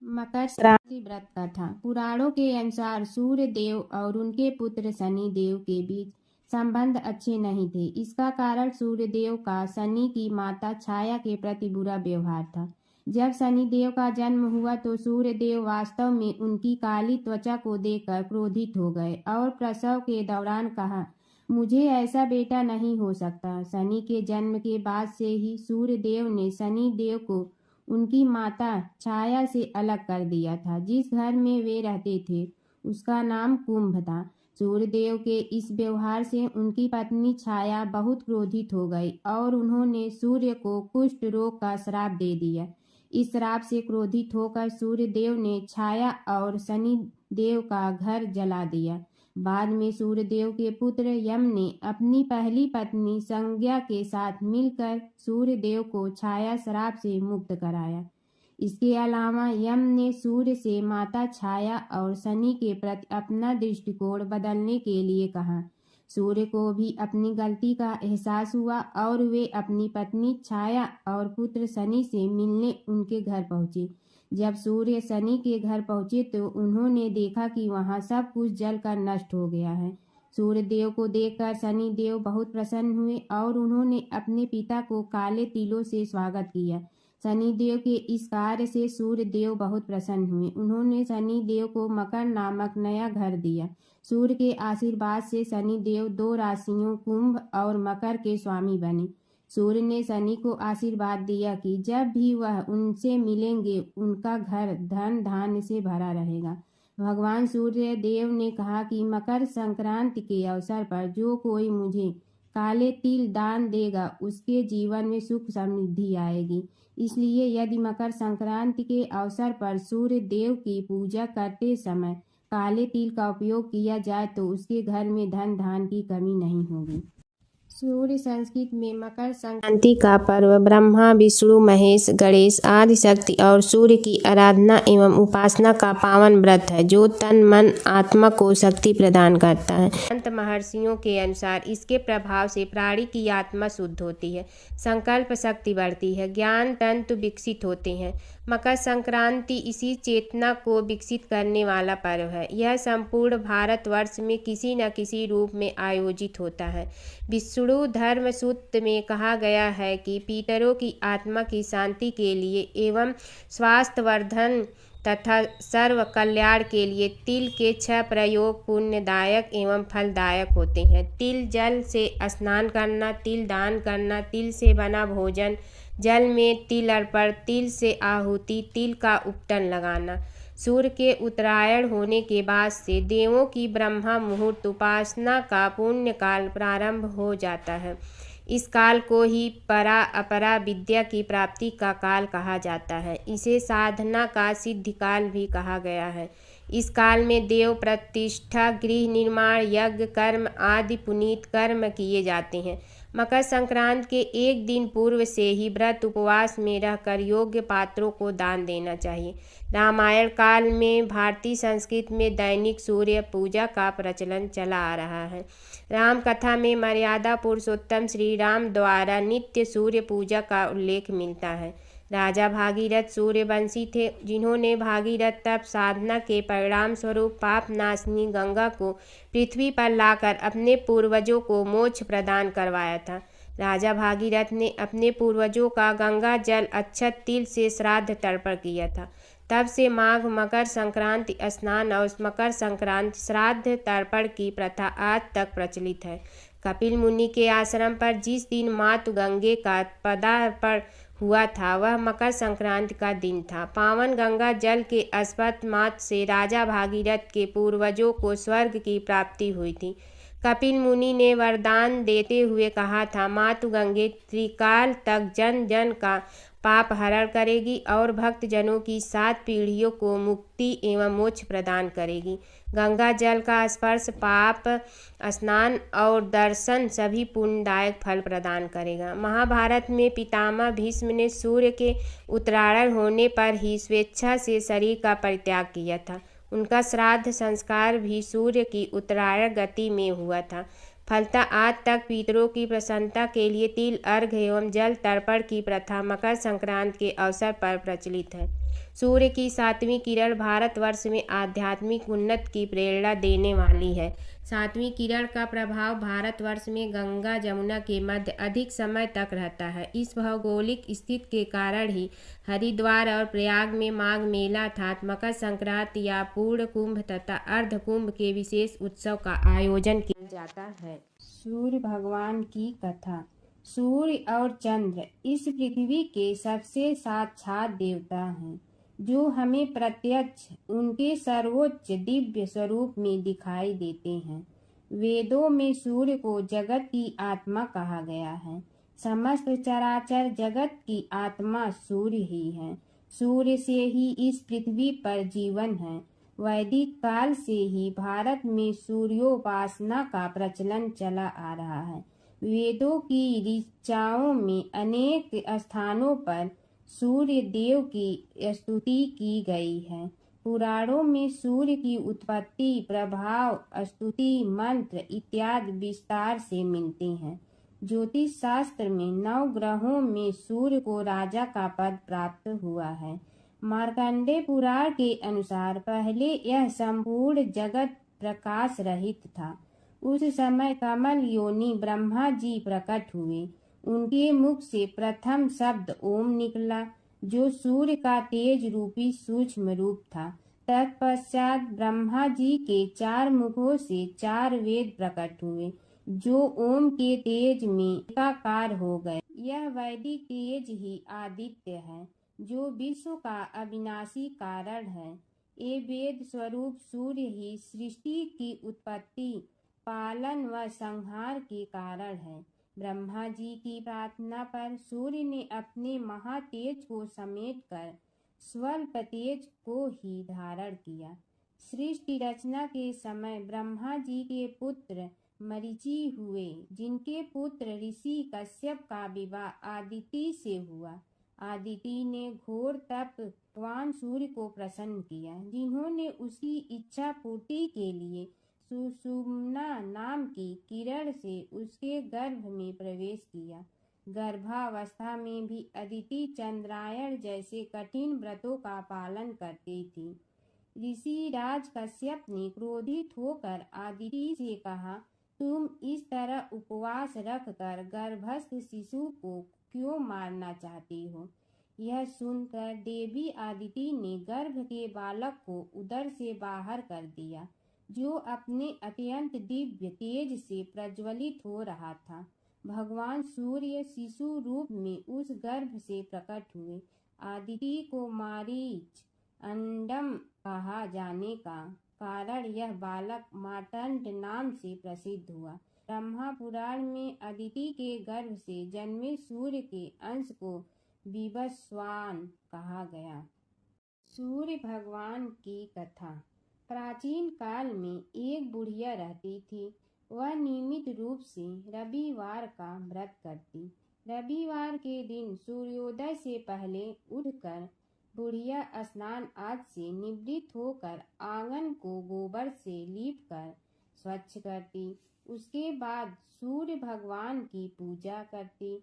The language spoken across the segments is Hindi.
मकर संक्रांति व्रत कथा। पुराणों के अनुसार सूर्य देव और उनके पुत्र शनि देव के बीच संबंध अच्छे नहीं थे। इसका कारण सूर्य देव का शनि की माता छाया के प्रति बुरा व्यवहार था। जब शनि देव का जन्म हुआ तो सूर्य देव वास्तव में उनकी काली त्वचा को देखकर क्रोधित हो गए और प्रसव के दौरान कहा, मुझे ऐसा बेटा नहीं हो सकता। शनि के जन्म के बाद से ही सूर्य देव ने शनि देव को उनकी माता छाया से अलग कर दिया था। जिस घर में वे रहते थे उसका नाम कुंभ था। सूर्यदेव के इस व्यवहार से उनकी पत्नी छाया बहुत क्रोधित हो गई और उन्होंने सूर्य को कुष्ठ रोग का श्राप दे दिया। इस श्राप से क्रोधित होकर सूर्यदेव ने छाया और शनि देव का घर जला दिया। बाद में सूर्यदेव के पुत्र यम ने अपनी पहली पत्नी संज्ञा के साथ मिलकर सूर्यदेव को छाया श्राप से मुक्त कराया। इसके अलावा यम ने सूर्य से माता छाया और शनि के प्रति अपना दृष्टिकोण बदलने के लिए कहा। सूर्य को भी अपनी गलती का एहसास हुआ और वे अपनी पत्नी छाया और पुत्र शनि से मिलने उनके घर पहुंचे। जब सूर्य शनि के घर पहुंचे तो उन्होंने देखा कि वहां सब कुछ जलकर नष्ट हो गया है। सूर्य देव को देखकर शनि देव बहुत प्रसन्न हुए और उन्होंने अपने पिता को काले तिलों से स्वागत किया। शनि देव के इस कार्य से सूर्य देव बहुत प्रसन्न हुए। उन्होंने शनि देव को मकर नामक नया घर दिया। सूर्य के आशीर्वाद से शनि देव 2 राशियों कुंभ और मकर के स्वामी बने। सूर्य ने शनि को आशीर्वाद दिया कि जब भी वह उनसे मिलेंगे उनका घर धन धान्य से भरा रहेगा। भगवान सूर्य देव ने कहा कि मकर संक्रांति के अवसर पर जो कोई मुझे काले तिल दान देगा उसके जीवन में सुख समृद्धि आएगी। इसलिए यदि मकर संक्रांति के अवसर पर सूर्य देव की पूजा करते समय काले तिल का उपयोग किया जाए तो उसके घर में धन धान्य की कमी नहीं होगी। सूर्य संस्कृत में मकर संक्रांति का पर्व ब्रह्मा विष्णु महेश गणेश आदि शक्ति और सूर्य की आराधना एवं उपासना का पावन व्रत है जो तन मन आत्मा को शक्ति प्रदान करता है। संत महर्षियों के अनुसार इसके प्रभाव से प्राणी की आत्मा शुद्ध होती है, संकल्प शक्ति बढ़ती है, ज्ञान तंतु विकसित होते हैं। मकर संक्रांति इसी चेतना को विकसित करने वाला पर्व है। यह संपूर्ण भारतवर्ष में किसी न किसी रूप में आयोजित होता है। विष्णु धर्म सूत्र में कहा गया है कि पितरों की आत्मा की शांति के लिए एवं स्वास्थ्यवर्धन तथा सर्व कल्याण के लिए तिल के 6 प्रयोग पुण्यदायक एवं फलदायक होते हैं। तिल जल से स्नान करना, तिल दान करना, तिल से बना भोजन, जल में तिल अर्पण, तिल से आहुति, तिल का उपटन लगाना। सूर्य के उत्तरायण होने के बाद से देवों की ब्रह्मा मुहूर्त उपासना का पुण्य काल प्रारंभ हो जाता है। इस काल को ही परा अपरा विद्या की प्राप्ति का काल कहा जाता है। इसे साधना का सिद्धि काल भी कहा गया है। इस काल में देव प्रतिष्ठा, गृह निर्माण, यज्ञ कर्म आदि पुनीत कर्म किए जाते हैं। मकर संक्रांति के एक दिन पूर्व से ही व्रत उपवास में रहकर योग्य पात्रों को दान देना चाहिए। रामायण काल में भारतीय संस्कृति में दैनिक सूर्य पूजा का प्रचलन चला आ रहा है। राम कथा में मर्यादा पुरुषोत्तम श्री राम द्वारा नित्य सूर्य पूजा का उल्लेख मिलता है। राजा भागीरथ सूर्यवंशी थे जिन्होंने भागीरथ तप साधना के परिणाम स्वरूप पाप नाशिनी गंगा को पृथ्वी पर लाकर अपने पूर्वजों को मोक्ष प्रदान करवाया था। राजा भागीरथ ने अपने पूर्वजों का गंगा जल अक्षत तिल से श्राद्ध तर्पण किया था। तब से माघ मकर संक्रांति स्नान और मकर संक्रांति श्राद्ध तर्पण की प्रथा आज तक प्रचलित है। कपिल मुनि के आश्रम पर जिस दिन मातु गंगे का पदार्पण हुआ था वह मकर संक्रांति का दिन था। पावन गंगा जल के अस्पत मात्र से राजा भागीरथ के पूर्वजों को स्वर्ग की प्राप्ति हुई थी। कपिल मुनि ने वरदान देते हुए कहा था, मातु गंगे त्रिकाल तक जन जन का पाप हरण करेगी और भक्त जनों की 7 पीढ़ियों को मुक्ति एवं मोक्ष प्रदान करेगी। गंगा जल का स्पर्श, पाप स्नान और दर्शन सभी पुण्यदायक फल प्रदान करेगा। महाभारत में पितामह भीष्म ने सूर्य के उत्तरायण होने पर ही स्वेच्छा से शरीर का परित्याग किया था। उनका श्राद्ध संस्कार भी सूर्य की उत्तरायण गति में हुआ था। फलतः आज तक पितरों की प्रसन्नता के लिए तिल अर्घ्य एवं जल तर्पण की प्रथा मकर संक्रांति के अवसर पर प्रचलित है। सूर्य की 7वीं किरण भारतवर्ष में आध्यात्मिक उन्नति की प्रेरणा देने वाली है। 7वीं किरण का प्रभाव भारतवर्ष में गंगा जमुना के मध्य अधिक समय तक रहता है। इस भौगोलिक स्थिति के कारण ही हरिद्वार और प्रयाग में माघ मेला अर्थात मकर संक्रांति या पूर्ण कुंभ तथा अर्ध कुंभ के विशेष उत्सव का आयोजन किया जाता है। सूर्य भगवान की कथा। सूर्य और चंद्र इस पृथ्वी के सबसे साक्षात देवता हैं, जो हमें प्रत्यक्ष उनके सर्वोच्च दिव्य स्वरूप में दिखाई देते हैं। वेदों में सूर्य को जगत की आत्मा कहा गया है। समस्त चराचर जगत की आत्मा सूर्य ही है। सूर्य से ही इस पृथ्वी पर जीवन है। वैदिक काल से ही भारत में सूर्योपासना का प्रचलन चला आ रहा है। वेदों की ऋचाओं में अनेक स्थानों पर सूर्य देव की स्तुति की गई है। पुराणों में सूर्य की उत्पत्ति, प्रभाव, स्तुति, मंत्र इत्यादि विस्तार से मिलते हैं। ज्योतिष शास्त्र में 9 ग्रहों में सूर्य को राजा का पद प्राप्त हुआ है। मार्कंडेय पुराण के अनुसार पहले यह संपूर्ण जगत प्रकाश रहित था। उस समय कमल योनि ब्रह्मा जी प्रकट हुए। उनके मुख से प्रथम शब्द ओम निकला, जो सूर्य का तेज रूपी सूक्ष्म रूप था। तत्पश्चात ब्रह्मा जी के 4 मुखों से 4 वेद प्रकट हुए, जो ओम के तेज में एकाकार हो गए। यह वैदिक तेज ही आदित्य है, जो विश्व का अविनाशी कारण है। ये वेद स्वरूप सूर्य ही सृष्टि की उत्पत्ति, पालन व संहार के कारण है। ब्रह्मा जी की प्रार्थना पर सूर्य ने अपने महातेज को समेटकर स्वल्प तेज को ही धारण किया। सृष्टि रचना के समय ब्रह्मा जी के पुत्र मरीचि हुए, जिनके पुत्र ऋषि कश्यप का विवाह आदिति से हुआ। आदिति ने घोर तप भगवान सूर्य को प्रसन्न किया, जिन्होंने उसकी इच्छा पूर्ति के लिए सुषुम्ना नाम की किरण से उसके गर्भ में प्रवेश किया। गर्भावस्था में भी अदिति चंद्रायण जैसे कठिन व्रतों का पालन करती थी। ऋषि राज कश्यप ने क्रोधित होकर आदिति से कहा, तुम इस तरह उपवास रखकर गर्भस्थ शिशु को क्यों मारना चाहती हो? यह सुनकर देवी आदिति ने गर्भ के बालक को उदर से बाहर कर दिया, जो अपने अत्यंत दिव्य तेज से प्रज्वलित हो रहा था। भगवान सूर्य शिशु रूप में उस गर्भ से प्रकट हुए। आदिति को मारीच अंडम कहा जाने का कारण यह बालक मार्तंड नाम से प्रसिद्ध हुआ। ब्रह्मा पुराण में अदिति के गर्भ से जन्मे सूर्य के अंश को विवस्वान कहा गया। सूर्य भगवान की कथा। प्राचीन काल में एक बुढ़िया रहती थी। वह नियमित रूप से रविवार का व्रत करती। रविवार के दिन सूर्योदय से पहले उठकर बुढ़िया स्नान आदि से निवृत्त होकर आंगन को गोबर से लीपकर स्वच्छ करती। उसके बाद सूर्य भगवान की पूजा करती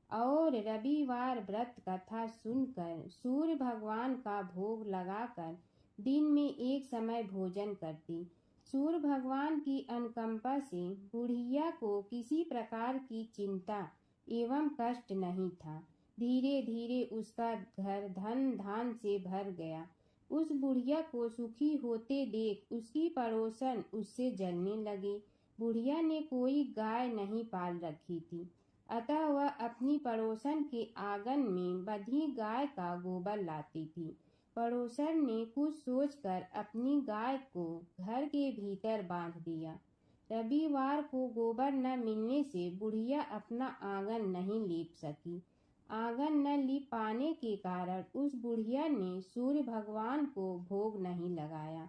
और रविवार व्रत कथा सुनकर सूर्य भगवान का भोग लगाकर दिन में एक समय भोजन करती। सूर्य भगवान की अनुकंपा से बुढ़िया को किसी प्रकार की चिंता एवं कष्ट नहीं था। धीरे धीरे उसका घर धन धान से भर गया। उस बुढ़िया को सुखी होते देख उसकी पड़ोसन उससे जलने लगी। बुढ़िया ने कोई गाय नहीं पाल रखी थी, अतः वह अपनी पड़ोसन के आंगन में बंधी गाय का गोबर लाती थी। पड़ोसन ने कुछ सोचकर अपनी गाय को घर के भीतर बांध दिया। रविवार को गोबर न मिलने से बुढ़िया अपना आंगन नहीं लीप सकी। आंगन न लीप पाने के कारण उस बुढ़िया ने सूर्य भगवान को भोग नहीं लगाया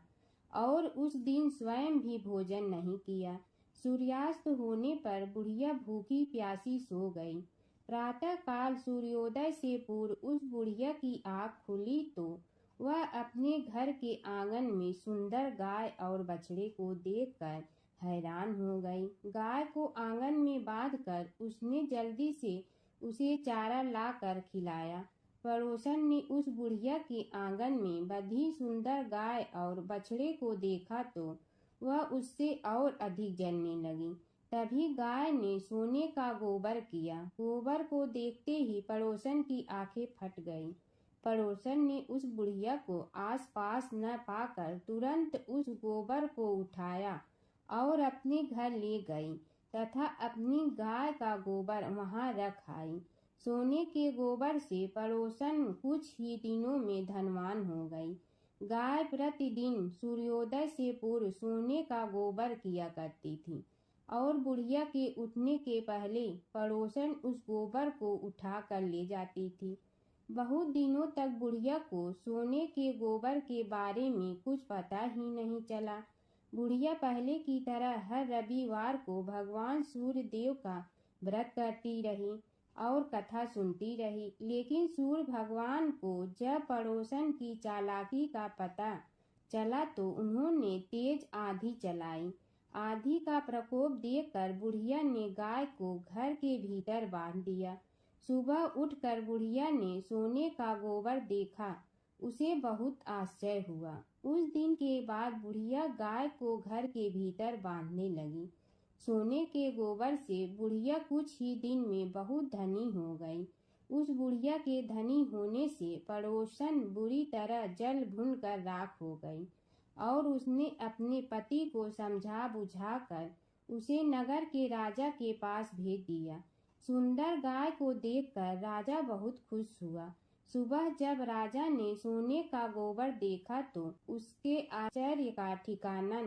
और उस दिन स्वयं भी भोजन नहीं किया। सूर्यास्त होने पर बुढ़िया भूखी प्यासी सो गई। प्रातः काल सूर्योदय से पूर्व उस बुढ़िया की आँख खुली तो वह अपने घर के आंगन में सुंदर गाय और बछड़े को देखकर हैरान हो गई। गाय को आंगन में बांधकर उसने जल्दी से उसे चारा लाकर खिलाया पड़ोसन ने उस बुढ़िया के आंगन में बंधी सुंदर गाय और बछड़े को देखा तो वह उससे और अधिक जलने लगी। तभी गाय ने सोने का गोबर किया। गोबर को देखते ही पड़ोसन की आंखें फट गईं। पड़ोसन ने उस बुढ़िया को आसपास न पाकर तुरंत उस गोबर को उठाया और अपने घर ले गई तथा अपनी गाय का गोबर वहां रख आई। सोने के गोबर से पड़ोसन कुछ ही दिनों में धनवान हो गई। गाय प्रतिदिन सूर्योदय से पूर्व सोने का गोबर किया करती थी और बुढ़िया के उठने के पहले पड़ोसन उस गोबर को उठा कर ले जाती थी। बहुत दिनों तक बुढ़िया को सोने के गोबर के बारे में कुछ पता ही नहीं चला। बुढ़िया पहले की तरह हर रविवार को भगवान सूर्य देव का व्रत करती रही और कथा सुनती रही। लेकिन सूर्य भगवान को जब पड़ोसन की चालाकी का पता चला तो उन्होंने तेज आंधी चलाई। आंधी का प्रकोप देखकर बुढ़िया ने गाय को घर के भीतर बांध दिया। सुबह उठकर बुढ़िया ने सोने का गोबर देखा। उसे बहुत आश्चर्य हुआ। उस दिन के बाद बुढ़िया गाय को घर के भीतर बांधने लगी। सोने के गोबर से बुढ़िया कुछ ही दिन में बहुत धनी हो गई। उस बुढ़िया के धनी होने से पड़ोसन बुरी तरह जल भुन कर राख हो गई और उसने अपने पति को समझा बुझा कर उसे नगर के राजा के पास भेज दिया। सुंदर गाय को देखकर राजा बहुत खुश हुआ। सुबह जब राजा ने सोने का गोबर देखा तो उसके आश्चर्य का ठिकाना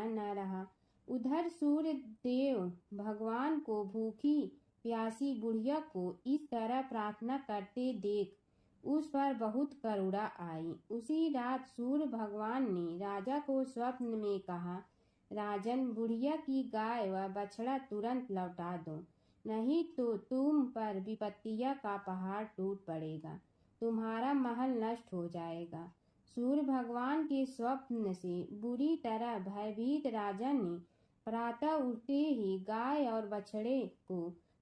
न रहा। उधर सूर्य देव भगवान को भूखी प्यासी बुढ़िया को इस तरह प्रार्थना करते देख उस पर बहुत करुणा आई। उसी रात सूर्य भगवान ने राजा को स्वप्न में कहा, राजन, बुढ़िया की गाय व बछड़ा तुरंत लौटा दो, नहीं तो तुम पर विपत्तियां का पहाड़ टूट पड़ेगा, तुम्हारा महल नष्ट हो जाएगा। सूर्य भगवान के स्वप्न से बुरी तरह भयभीत राजा ने प्रातः उठते ही गाय और बछड़े को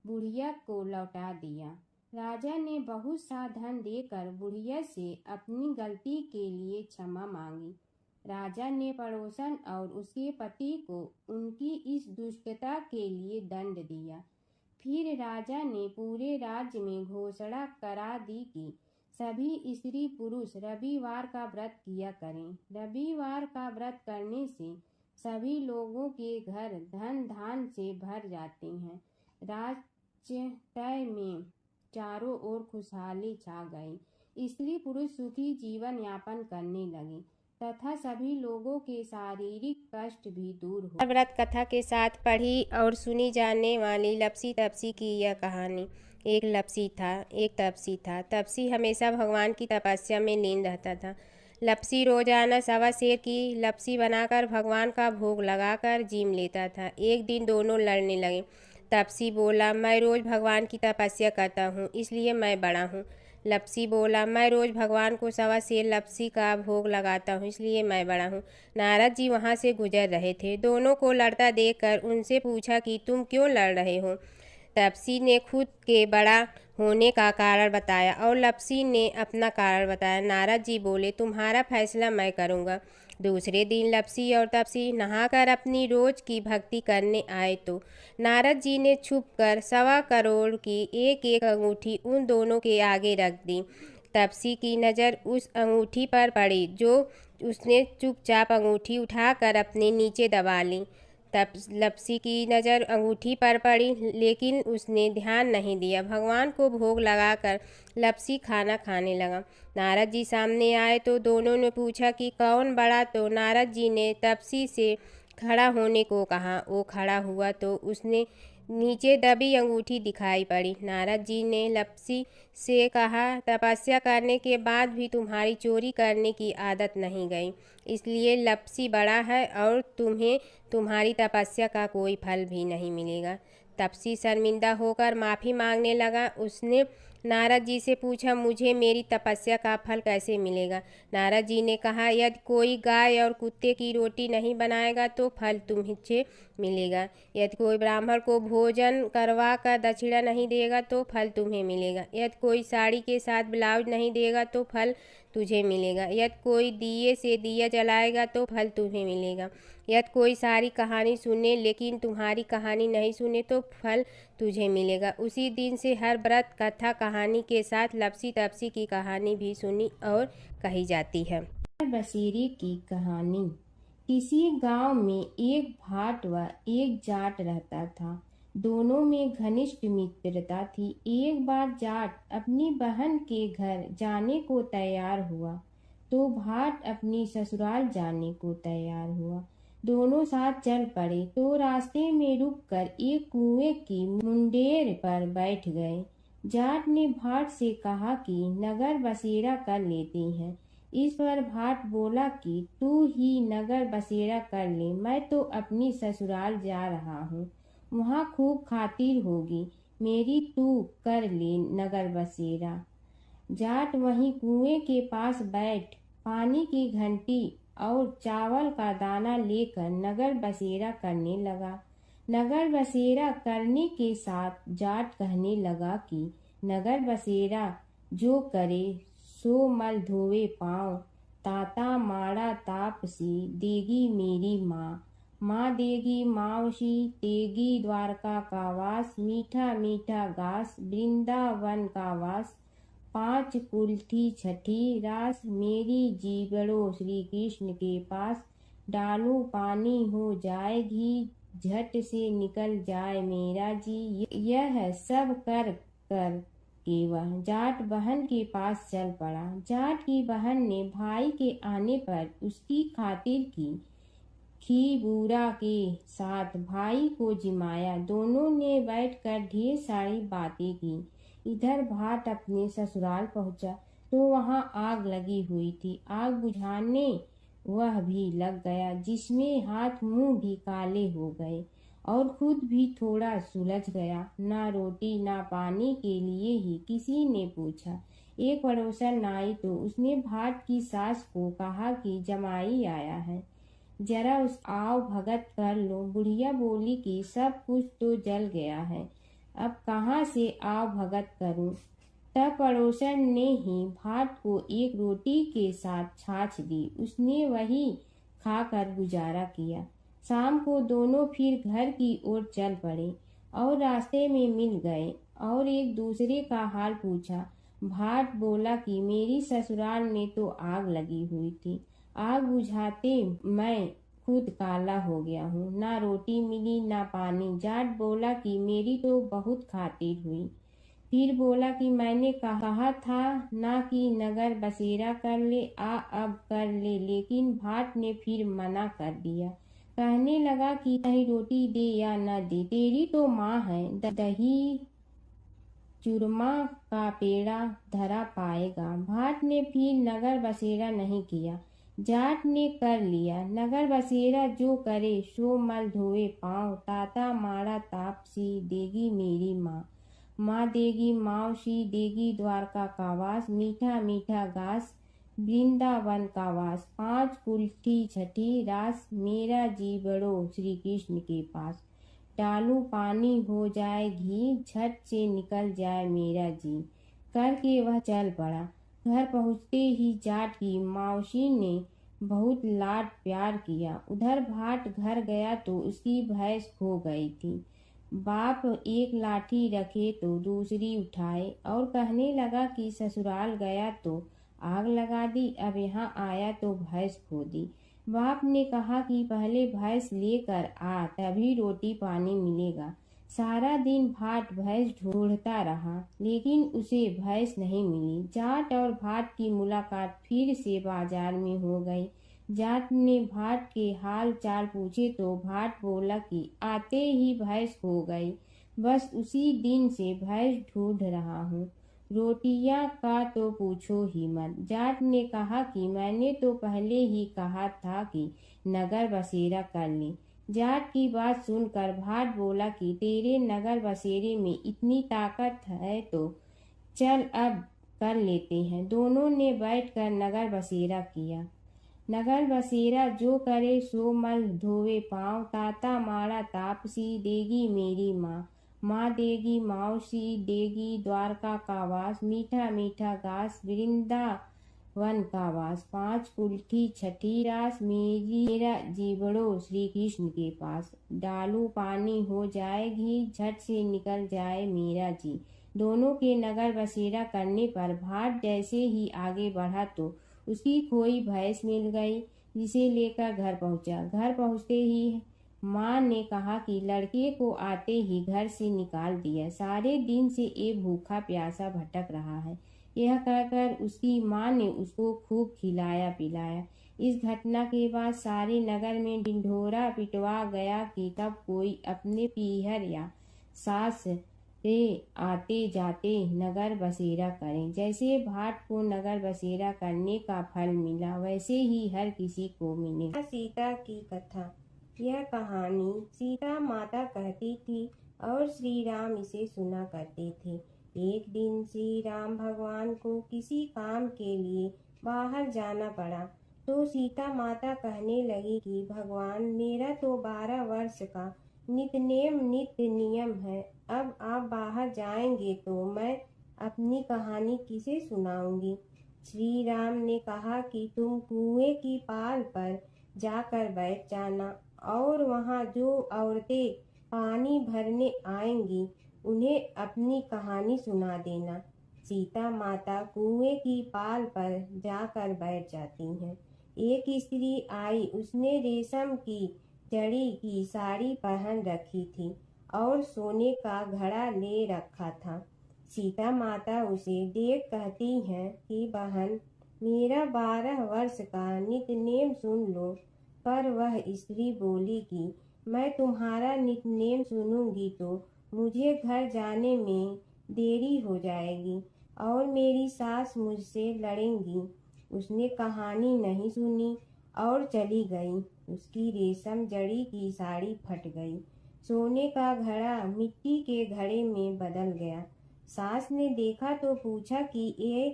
बुढ़िया को लौटा दिया। राजा ने बहुत सा धन देकर बुढ़िया से अपनी गलती के लिए क्षमा मांगी। राजा ने पड़ोसन और उसके पति को उनकी इस दुष्टता के लिए दंड दिया। फिर राजा ने पूरे राज्य में घोषणा करा दी कि सभी स्त्री पुरुष रविवार का व्रत किया करें। रविवार का व्रत करने से सभी लोगों के घर धन धान से भर जाते हैं। राज्य में चारों ओर खुशहाली छा गई। स्त्री पुरुष सुखी जीवन यापन करने लगे तथा सभी लोगों के शारीरिक कष्ट भी दूर हो। व्रत कथा के साथ पढ़ी और सुनी जाने वाली लपसी तपसी की यह कहानी। एक तपसी था। तपसी हमेशा भगवान की तपस्या में लीन रहता था। लपसी रोजाना सवा सेर की लपसी बनाकर भगवान का भोग लगाकर जीम लेता था। एक दिन दोनों लड़ने लगे। तपसी बोला, मैं रोज भगवान की तपस्या करता हूँ, इसलिए मैं बड़ा हूँ। लपसी बोला, मैं रोज भगवान को सवा सेर लपसी का भोग लगाता हूँ, इसलिए मैं बड़ा हूँ। नारद जी वहाँ से गुजर रहे थे। दोनों को लड़ता देखकर उनसे पूछा कि तुम क्यों लड़ रहे हो। तपसी ने खुद के बड़ा होने का कारण बताया और लपसी ने अपना कारण बताया। नारद जी बोले, तुम्हारा फैसला मैं करूँगा। दूसरे दिन लपसी और तपसी नहाकर अपनी रोज की भक्ति करने आए तो नारद जी ने छुपकर 1.25 करोड़ की एक एक अंगूठी उन दोनों के आगे रख दी। तपसी की नज़र उस अंगूठी पर पड़ी जो उसने चुपचाप अंगूठी उठाकर अपने नीचे दबा ली। तब लपसी की नज़र अंगूठी पर पड़ी लेकिन उसने ध्यान नहीं दिया। भगवान को भोग लगाकर लपसी खाना खाने लगा। नारद जी सामने आए तो दोनों ने पूछा कि कौन बड़ा, तो नारद जी ने तपसी से खड़ा होने को कहा। वो खड़ा हुआ तो उसने नीचे दबी अंगूठी दिखाई पड़ी। नारद जी ने लपसी से कहा, तपस्या करने के बाद भी तुम्हारी चोरी करने की आदत नहीं गई, इसलिए लपसी बड़ा है और तुम्हें तुम्हारी तपस्या का कोई फल भी नहीं मिलेगा। तपसी शर्मिंदा होकर माफ़ी मांगने लगा। उसने नारद जी से पूछा, मुझे मेरी तपस्या का फल कैसे मिलेगा? नारद जी ने कहा, यदि कोई गाय और कुत्ते की रोटी नहीं बनाएगा तो फल तुम्हें मिलेगा। यदि कोई ब्राह्मण को भोजन करवा कर दक्षिणा नहीं देगा तो फल तुम्हें मिलेगा। यदि कोई साड़ी के साथ ब्लाउज नहीं देगा तो फल तुझे मिलेगा। यदि कोई दिए से दिया जलाएगा तो फल तुम्हें मिलेगा। यदि कोई सारी कहानी सुने लेकिन तुम्हारी कहानी नहीं सुने तो फल तुझे मिलेगा। उसी दिन से हर व्रत कथा कहानी के साथ लपसी तपसी की कहानी भी सुनी और कही जाती है। बसेरे की कहानी। किसी गांव में एक भाट व एक जाट रहता था। दोनों में घनिष्ठ मित्रता थी। एक बार जाट अपनी बहन के घर जाने को तैयार हुआ तो भाट अपनी ससुराल जाने को तैयार हुआ। दोनों साथ चल पड़े तो रास्ते में रुककर एक कुएं की मुंडेर पर बैठ गए। जाट ने भाट से कहा कि नगर बसेरा कर लेते हैं। इस पर भाट बोला कि तू ही नगर बसेरा कर ले, मैं तो अपनी ससुराल जा रहा हूँ, वहाँ खूब खातिर होगी मेरी, तू कर ले नगर बसेरा। जाट वहीं कुएं के पास बैठ पानी की घंटी और चावल का दाना लेकर नगर बसेरा करने लगा। नगर बसेरा करने के साथ जाट कहने लगा कि नगर बसेरा जो करे सो मल धोवे पाँव, ताता माड़ा तापसी देगी मेरी माँ। माँ देगी मावशी तेगी द्वारका का वास, मीठा मीठा घास वृंदावन का वास। पाँच कुल्थी छठी रास मेरी जीवड़ो श्री कृष्ण के पास। डालू पानी हो जाए घी झट से निकल जाए मेरा जी। यह सब कर कर के वह जाट बहन के पास चल पड़ा। जाट की बहन ने भाई के आने पर उसकी खातिर की खी बूढ़ा के साथ भाई को जिमाया। दोनों ने बैठकर ढेर सारी बातें की। इधर भाट अपने ससुराल पहुंचा तो वहां आग लगी हुई थी। आग बुझाने वह भी लग गया, जिसमें हाथ मुंह भी काले हो गए और खुद भी थोड़ा सुलझ गया। ना रोटी ना पानी के लिए ही किसी ने पूछा। एक पड़ोसन आई तो उसने भाट की सास को कहा कि जमाई आया है, जरा उस आओ भगत कर लो। बुढ़िया बोली कि सब कुछ तो जल गया है, अब कहाँ से आओ भगत करूं। तब पड़ोसन ने ही भाट को एक रोटी के साथ छाछ दी। उसने वही खाकर गुजारा किया। शाम को दोनों फिर घर की ओर चल पड़े और रास्ते में मिल गए और एक दूसरे का हाल पूछा। भाट बोला कि मेरी ससुराल में तो आग लगी हुई थी, आग बुझाते मैं खुद काला हो गया हूँ, ना रोटी मिली ना पानी। जाट बोला कि मेरी तो बहुत खातिर हुई। फिर बोला कि मैंने कहा था ना कि नगर बसेरा कर ले, आ अब कर ले, लेकिन भाट ने फिर मना कर दिया। कहने लगा कि चाहे रोटी दे या न दे, तेरी तो माँ है, दही चूरमा का पेड़ा धरा पाएगा। भाट ने फिर नगर बसेरा नहीं किया, जाट ने कर लिया। नगर बसेरा जो करे सो मल धोए पाँव, ताता माड़ा तापसी देगी मेरी माँ। माँ देगी मावशी देगी द्वारका का वास, मीठा मीठा घास वृंदावन का वास। पाँच कुल्ठी छठी रास मेरा जी बड़ो श्री कृष्ण के पास। डालू पानी हो जाए घी झट से निकल जाए मेरा जी। करके वह चल पड़ा। घर पहुँचते ही जाट की मावशी ने बहुत लाड प्यार किया। उधर भाट घर गया तो उसकी भैंस खो गई थी। बाप एक लाठी रखे तो दूसरी उठाए और कहने लगा कि ससुराल गया तो आग लगा दी, अब यहाँ आया तो भैंस खो दी। बाप ने कहा कि पहले भैंस लेकर आ, तभी रोटी पानी मिलेगा। सारा दिन भाट भैंस ढूंढता रहा लेकिन उसे भैंस नहीं मिली। जाट और भाट की मुलाकात फिर से बाजार में हो गई। जाट ने भाट के हाल चाल पूछे तो भाट बोला कि आते ही भैंस खो गई, बस उसी दिन से भैंस ढूंढ रहा हूँ। रोटियां का तो पूछो ही मत। जाट ने कहा कि मैंने तो पहले ही कहा था कि नगर बसेरा कर ले। जाट की बात सुनकर भाट बोला कि तेरे नगर बसेरे में इतनी ताकत है तो चल अब कर लेते हैं। दोनों ने बैठकर नगर बसेरा किया। नगर बसेरा जो करे सो मल धोवे पाँव, ताता माड़ा तापसी देगी मेरी माँ। माँ देगी मौसी देगी द्वारका का वास, मीठा मीठा घास वृंदावन का वास। पाँच कुल की छठी रास मेरा जीवड़ो श्री कृष्ण के पास। डालू पानी हो जाए घी, झट से निकल जाए मेरा जी। दोनों के नगर बसेरा करने पर भाट जैसे ही आगे बढ़ा तो उसकी खोई भैंस मिल गई, जिसे लेकर घर पहुंचा। घर पहुंचते ही माँ ने कहा कि लड़के को आते ही घर से निकाल दिया, सारे दिन से ये भूखा प्यासा भटक रहा है। यह कहकर उसकी माँ ने उसको खूब खिलाया पिलाया। इस घटना के बाद सारे नगर में ढिंढोरा पिटवा गया कि तब कोई अपने पीहर या सास से आते जाते नगर बसेरा करें। जैसे भाट को नगर बसेरा करने का फल मिला, वैसे ही हर किसी को मिले। सीता की कथा। यह कहानी सीता माता कहती थी और श्री राम इसे सुना करते थे। एक दिन श्री राम भगवान को किसी काम के लिए बाहर जाना पड़ा, तो सीता माता कहने लगी कि भगवान, मेरा तो 12 वर्ष का नित्य नियम है। अब आप बाहर जाएंगे तो मैं अपनी कहानी किसे सुनाऊंगी। श्री राम ने कहा कि तुम कुएं की पाल पर जाकर बैठ जाना और वहां जो औरतें पानी भरने आएंगी उन्हें अपनी कहानी सुना देना। सीता माता कुएं की पाल पर जाकर बैठ जाती हैं। एक स्त्री आई, उसने रेशम की जड़ी की साड़ी पहन रखी थी और सोने का घड़ा ले रखा था। सीता माता उसे देख कहती हैं कि बहन, मेरा 12 वर्ष का नितनेम सुन लो। पर वह स्त्री बोली कि मैं तुम्हारा नितनेम सुनूंगी तो मुझे घर जाने में देरी हो जाएगी और मेरी सास मुझसे लड़ेंगी। उसने कहानी नहीं सुनी और चली गई। उसकी रेशम जड़ी की साड़ी फट गई, सोने का घड़ा मिट्टी के घड़े में बदल गया। सास ने देखा तो पूछा कि ये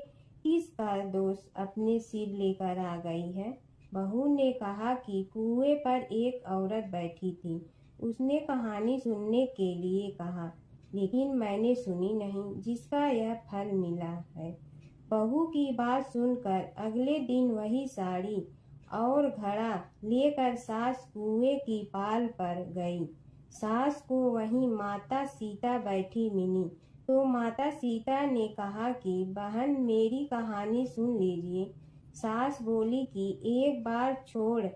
किसका दोष अपने सिर लेकर आ गई है। बहू ने कहा कि कुएं पर एक औरत बैठी थी, उसने कहानी सुनने के लिए कहा, लेकिन मैंने सुनी नहीं, जिसका यह फल मिला है। बहू की बात सुनकर अगले दिन वही साड़ी और घड़ा लेकर सास कुएं की पाल पर गई। सास को वहीं माता सीता बैठी मिली, तो माता सीता ने कहा कि बहन, मेरी कहानी सुन लीजिए। सास बोली कि एक बार छोड़,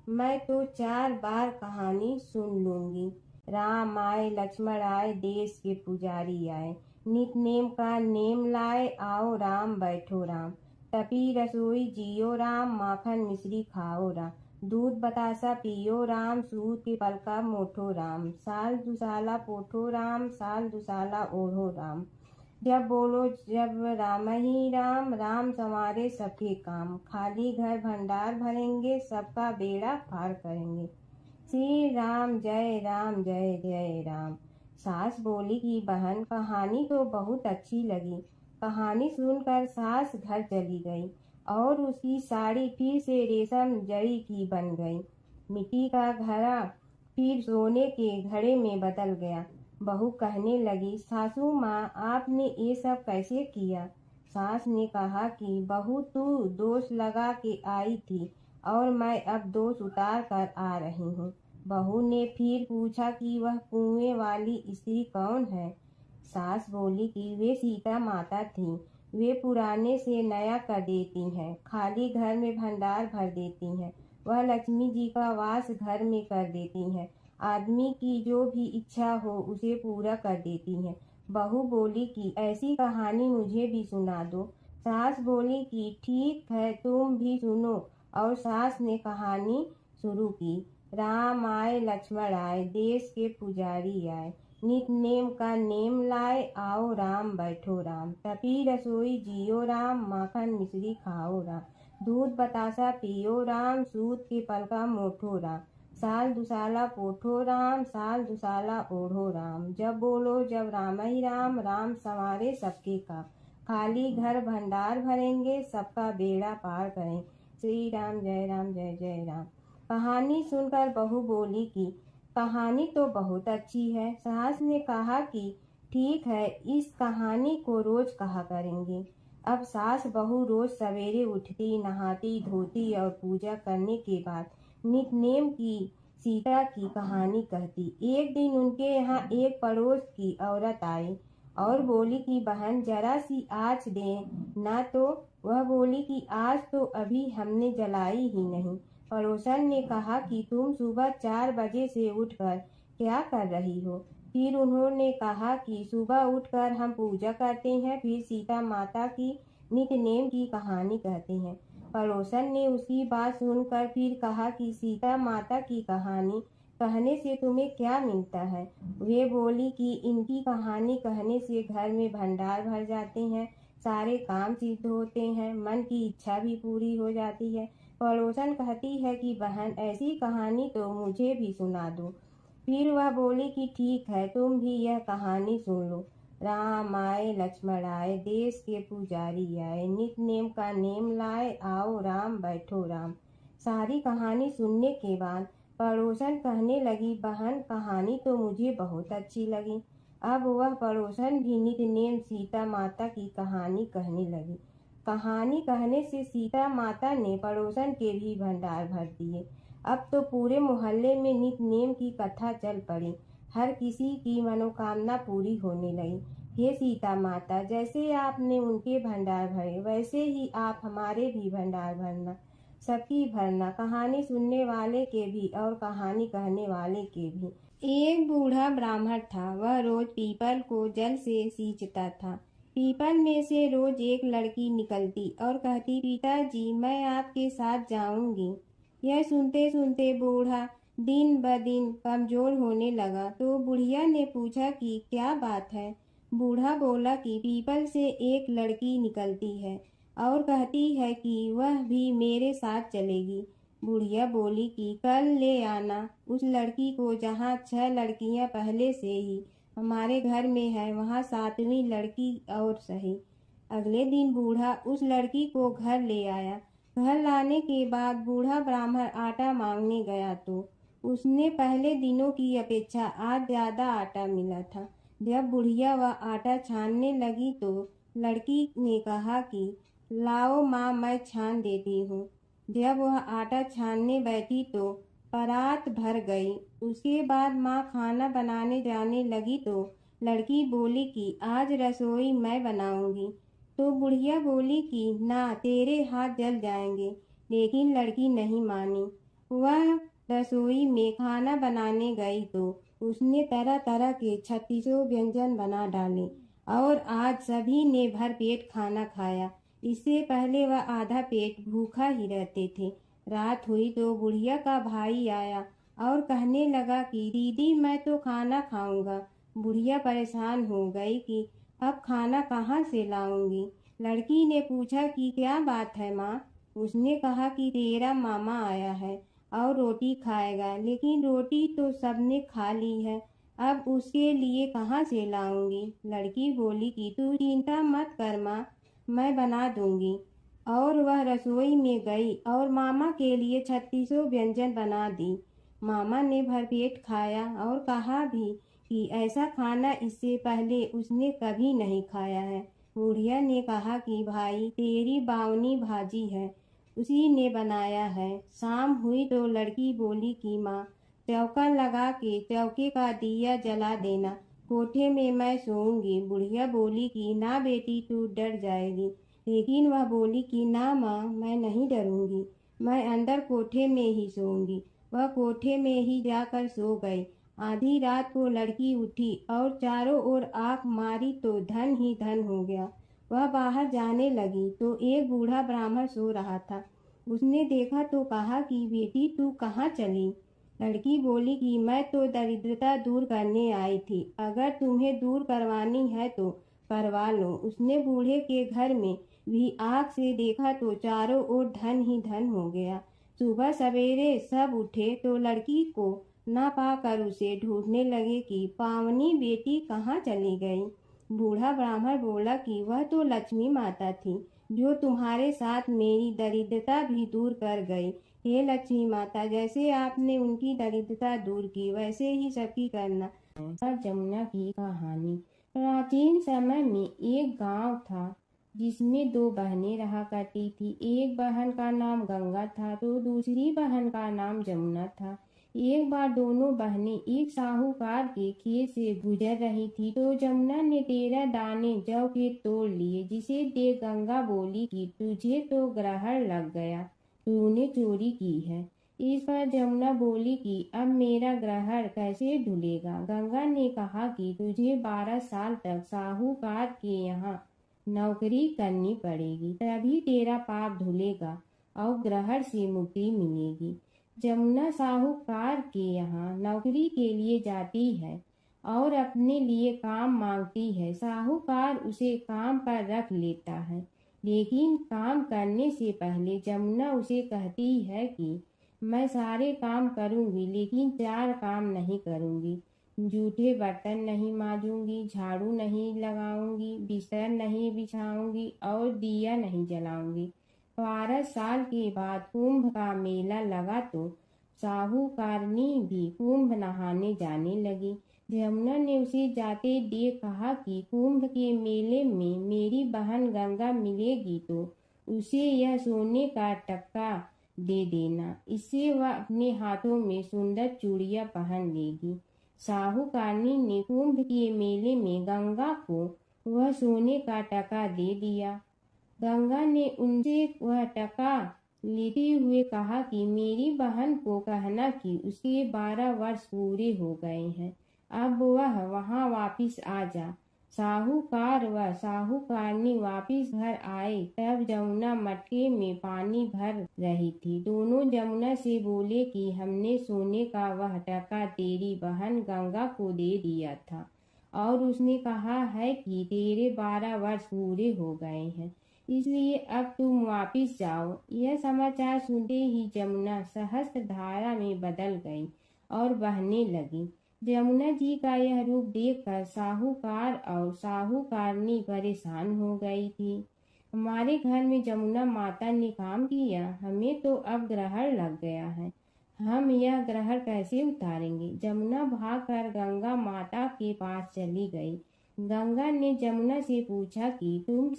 मैं तो 4 बार कहानी सुन लूंगी। राम आए लक्ष्मण आए, देश के पुजारी आए, नित नेम का नेम लाए, आओ राम बैठो राम। तपी रसोई जियो राम, माखन मिश्री खाओ राम। दूध बतासा पियो राम, सूत के पलका मोठो राम। साल दुसाला पोठो राम, साल दुसाला ओढ़ो राम। जब बोलो जब राम ही राम, राम संवारे सबके काम। खाली घर भंडार भरेंगे, सबका बेड़ा पार करेंगे। श्री राम जय जय राम। सास बोली कि बहन, कहानी तो बहुत अच्छी लगी। कहानी सुनकर सास घर चली गई और उसकी साड़ी फिर से रेशम जड़ी की बन गई। मिट्टी का घड़ा फिर सोने के घड़े में बदल गया। बहू कहने लगी, सासू माँ, आपने ये सब कैसे किया। सास ने कहा कि बहू, तू दोष लगा के आई थी और मैं अब दोष उतार कर आ रही हूँ। बहू ने फिर पूछा कि वह कुएं वाली स्त्री कौन है। सास बोली कि वे सीता माता थीं। वे पुराने से नया कर देती हैं, खाली घर में भंडार भर देती हैं। वह लक्ष्मी जी का वास घर में कर देती हैं। आदमी की जो भी इच्छा हो उसे पूरा कर देती हैं। बहू बोली कि ऐसी कहानी मुझे भी सुना दो। सास बोली कि ठीक है, तुम भी सुनो। और सास ने कहानी शुरू की। राम आए लक्ष्मण आए, देश के पुजारी आए, नित नेम का नेम लाए, आओ राम बैठो राम। तपी रसोई जियो राम, माखन मिश्री खाओ राम। दूध बतासा पियो राम, सूत के पलका मोठो राम। साल दुसाला पोठो राम, साल दुसाला ओढ़ो राम। जब बोलो जब राम ही राम, राम संवारे सबके काम। खाली घर भंडार भरेंगे, सबका बेड़ा पार करें। श्री राम जय राम जय जय राम। कहानी सुनकर बहू बोली कि कहानी तो बहुत अच्छी है। सास ने कहा कि ठीक है, इस कहानी को रोज कहा करेंगे। अब सास बहू रोज सवेरे उठती, नहाती धोती और पूजा करने के बाद नित्य की सीता की कहानी कहती। एक दिन उनके यहाँ एक पड़ोस की औरत आई और बोली कि बहन जरा सी आँच दे ना। तो वह बोली कि आज तो अभी हमने जलाई ही नहीं। पड़ोसन ने कहा कि तुम सुबह 4 बजे से उठकर क्या कर रही हो? फिर उन्होंने कहा कि सुबह उठकर हम पूजा करते हैं, फिर सीता माता की नित्य नेम की कहानी कहते हैं। पड़ोसन ने उसकी बात सुनकर फिर कहा कि सीता माता की कहानी कहने से तुम्हें क्या मिलता है? वे बोली कि इनकी कहानी कहने से घर में भंडार भर जाते हैं, सारे काम सिद्ध होते हैं, मन की इच्छा भी पूरी हो जाती है। पड़ोसन कहती है कि बहन ऐसी कहानी तो मुझे भी सुना दो। फिर वह बोली कि ठीक है, तुम भी यह कहानी सुन लो। राम आए लक्ष्मण आए, देश के पुजारी आए, नित्य नेम का नेम लाए, आओ राम बैठो राम। सारी कहानी सुनने के बाद पड़ोसन कहने लगी, बहन कहानी तो मुझे बहुत अच्छी लगी। अब वह पड़ोसन भी नित्य नेम सीता माता की कहानी कहने लगी। कहानी कहने से सीता माता ने पड़ोसन के भी भंडार भर दिए। अब तो पूरे मोहल्ले में नित्य नेम की कथा चल पड़ी। हर किसी की मनोकामना पूरी होने लगी। हे सीता माता, जैसे आपने उनके भंडार भरे, वैसे ही आप हमारे भी भंडार भरना, सबकी भरना, कहानी सुनने वाले के भी और कहानी कहने वाले के भी। एक बूढ़ा ब्राह्मण था। वह रोज पीपल को जल से सींचता था। पीपल में से रोज एक लड़की निकलती और कहती, पिताजी मैं आपके साथ जाऊंगी। यह सुनते सुनते बूढ़ा दिन ब दिन कमजोर होने लगा। तो बुढ़िया ने पूछा कि क्या बात है? बूढ़ा बोला कि पीपल से एक लड़की निकलती है और कहती है कि वह भी मेरे साथ चलेगी। बुढ़िया बोली कि कल ले आना उस लड़की को, जहाँ 6 लड़कियां पहले से ही हमारे घर में है, वहाँ 7वीं लड़की और सही। अगले दिन बूढ़ा उस लड़की को घर ले आया। घर लाने के बाद बूढ़ा ब्राह्मण आटा मांगने गया तो उसने पहले दिनों की अपेक्षा आज ज्यादा आटा मिला था। जब बुढ़िया वह आटा छानने लगी तो लड़की ने कहा कि लाओ माँ, मैं छान देती हूँ। जब वह आटा छानने बैठी तो परात भर गई। उसके बाद माँ खाना बनाने जाने लगी तो लड़की बोली कि आज रसोई मैं बनाऊंगी। तो बुढ़िया बोली कि ना, तेरे हाथ जल जाएंगे। लेकिन लड़की नहीं मानी। वह रसोई में खाना बनाने गई तो उसने तरह तरह के 36 व्यंजन बना डाले और आज सभी ने भरपेट खाना खाया। इससे पहले वह आधा पेट भूखा ही रहते थे। रात हुई तो बुढ़िया का भाई आया और कहने लगा कि दीदी मैं तो खाना खाऊंगा। बुढ़िया परेशान हो गई कि अब खाना कहाँ से लाऊंगी। लड़की ने पूछा कि क्या बात है माँ? उसने कहा कि तेरा मामा आया है और रोटी खाएगा, लेकिन रोटी तो सबने खा ली है, अब उसके लिए कहाँ से लाऊंगी। लड़की बोली कि तू चिंता मत कर माँ, मैं बना दूंगी। और वह रसोई में गई और मामा के लिए 36 व्यंजन बना दी। मामा ने भरपेट खाया और कहा भी कि ऐसा खाना इससे पहले उसने कभी नहीं खाया है। बुढ़िया ने कहा कि भाई तेरी बावनी भाजी है, उसी ने बनाया है। शाम हुई तो लड़की बोली कि माँ चौका लगा के चौके का दिया जला देना, कोठे में मैं सोऊंगी। बुढ़िया बोली कि ना बेटी, तू डर जाएगी। लेकिन वह बोली कि ना माँ, मैं नहीं डरूंगी, मैं अंदर कोठे में ही सोऊंगी। वह कोठे में ही जाकर सो गई। आधी रात को लड़की उठी और चारों ओर आंख मारी तो धन ही धन हो गया। वह बाहर जाने लगी तो एक बूढ़ा ब्राह्मण सो रहा था। उसने देखा तो कहा कि बेटी तू कहाँ चली? लड़की बोली कि मैं तो दरिद्रता दूर करने आई थी, अगर तुम्हें दूर करवानी है तो करवा लो। उसने बूढ़े के घर में भी आँख से देखा तो चारों ओर धन ही धन हो गया। सुबह सवेरे सब उठे तो लड़की को ना पाकर उसे ढूंढने लगे कि पावनी बेटी कहाँ चली गई। बूढ़ा ब्राह्मण बोला कि वह तो लक्ष्मी माता थी जो तुम्हारे साथ मेरी दरिद्रता भी दूर कर गई। हे लक्ष्मी माता, जैसे आपने उनकी दरिद्रता दूर की वैसे ही सबकी करना। और जमुना की कहानी। प्राचीन समय में एक गांव था जिसमें दो बहनें रहा करती थी। एक बहन का नाम गंगा था तो दूसरी बहन का नाम जमुना था। एक बार दोनों बहनें एक साहूकार के खेत से गुजर रही थी तो जमुना ने 13 दाने जौ के तोड़ लिए, जिसे देख गंगा बोली कि तुझे तो ग्रहण लग गया, तूने चोरी की है। इस पर जमुना बोली कि अब मेरा ग्रहण कैसे धुलेगा। गंगा ने कहा कि तुझे 12 साल तक साहूकार के यहाँ नौकरी करनी पड़ेगी, तभी तेरा पाप धुलेगा और ग्रहण से मुक्ति मिलेगी। जमुना साहूकार के यहाँ नौकरी के लिए जाती है और अपने लिए काम मांगती है। साहूकार उसे काम पर रख लेता है, लेकिन काम करने से पहले जमुना उसे कहती है कि मैं सारे काम करूंगी लेकिन 4 काम नहीं करूंगी। जूठे बर्तन नहीं मांजूंगी, झाड़ू नहीं लगाऊंगी, बिस्तर नहीं बिछाऊंगी और दिया नहीं जलाऊंगी। 12 साल के बाद कुंभ का मेला लगा तो साहूकारनी भी कुंभ नहाने जाने लगी। जमुना ने उसे जाते देख कहा कि कुंभ के मेले में मेरी बहन गंगा मिलेगी तो उसे यह सोने का टक्का दे देना, इससे वह अपने हाथों में सुंदर चूड़ियां पहन लेगी। साहूकारनी ने कुंभ के मेले में गंगा को वह सोने का टका दे दिया। गंगा ने उनसे वह टका लेते हुए कहा कि मेरी बहन को कहना कि उसके 12 वर्ष पूरे हो गए हैं, अब वह वहां वापिस आ जा। साहूकार व साहूकारनी वापिस घर आए तब जमुना मटके में पानी भर रही थी। दोनों जमुना से बोले कि हमने सोने का वह टका तेरी बहन गंगा को दे दिया था और उसने कहा है कि तेरे 12 वर्ष पूरे हो गए हैं, इसलिए अब तुम वापिस जाओ। यह समाचार सुनते ही जमुना सहस्त्र धारा में बदल गई और बहने लगी। जमुना जी का यह रूप देखकर साहूकार और साहूकारनी परेशान हो गई थी। हमारे घर में जमुना माता ने काम किया, हमें तो अब ग्रहण लग गया है, हम यह ग्रहण कैसे उतारेंगे। जमुना भागकर गंगा माता के पास चली गई। गंगा ने जमुना से पूछा कि तुम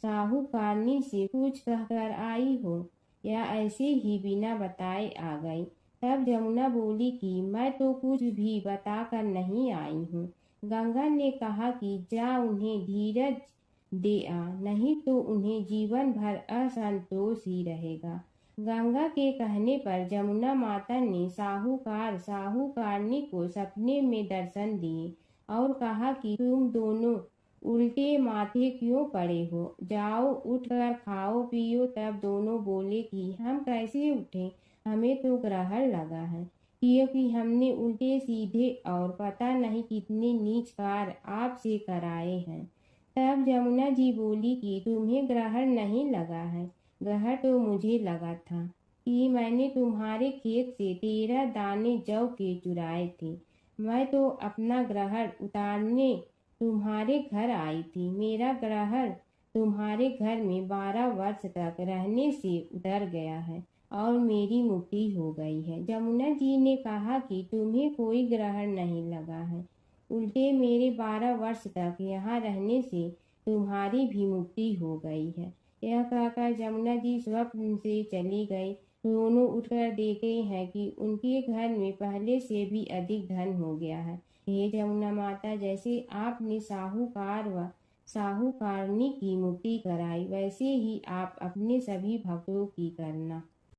साहूकारनी से कुछ कहकर आई हो या ऐसे ही बिना बताए आ गई। तब जमुना बोली कि मैं तो कुछ भी बताकर नहीं आई हूँ। गंगा ने कहा कि जा उन्हें धीरज दे आ, नहीं तो उन्हें जीवन भर असंतोष ही रहेगा। गंगा के कहने पर जमुना माता ने साहूकारनी को सपने में दर्शन दिए और कहा कि तुम दोनों उल्टे माथे क्यों पड़े हो, जाओ उठकर खाओ पियो। तब दोनों बोले कि हम कैसे उठें, हमें तो ग्रहण लगा है, क्योंकि हमने उल्टे सीधे और पता नहीं कितने नीच कार्य आपसे कराए हैं। तब जमुना जी बोली कि तुम्हें ग्रहण नहीं लगा है, ग्रहण तो मुझे लगा था कि मैंने तुम्हारे खेत से 13 दाने जौ के चुराए थे। मैं तो अपना ग्रहण उतारने तुम्हारे घर आई थी। मेरा ग्रहण तुम्हारे घर में 12 वर्ष तक रहने से उतर गया है और मेरी मुक्ति हो गई है। जमुना जी ने कहा कि तुम्हें कोई ग्रहण नहीं लगा है, उल्टे मेरे 12 वर्ष तक यहाँ रहने से तुम्हारी भी मुक्ति हो गई है। यह कहकर जमुना जी स्वप्न से चली गई। दोनों उठकर देखते हैं कि उनके घर में पहले से भी अधिक धन हो गया है। हे जमुना माता, जैसे आपने साहूकार व साहूकारनी की मुक्ति कराई, वैसे ही आप अपने सभी भक्तों की करना।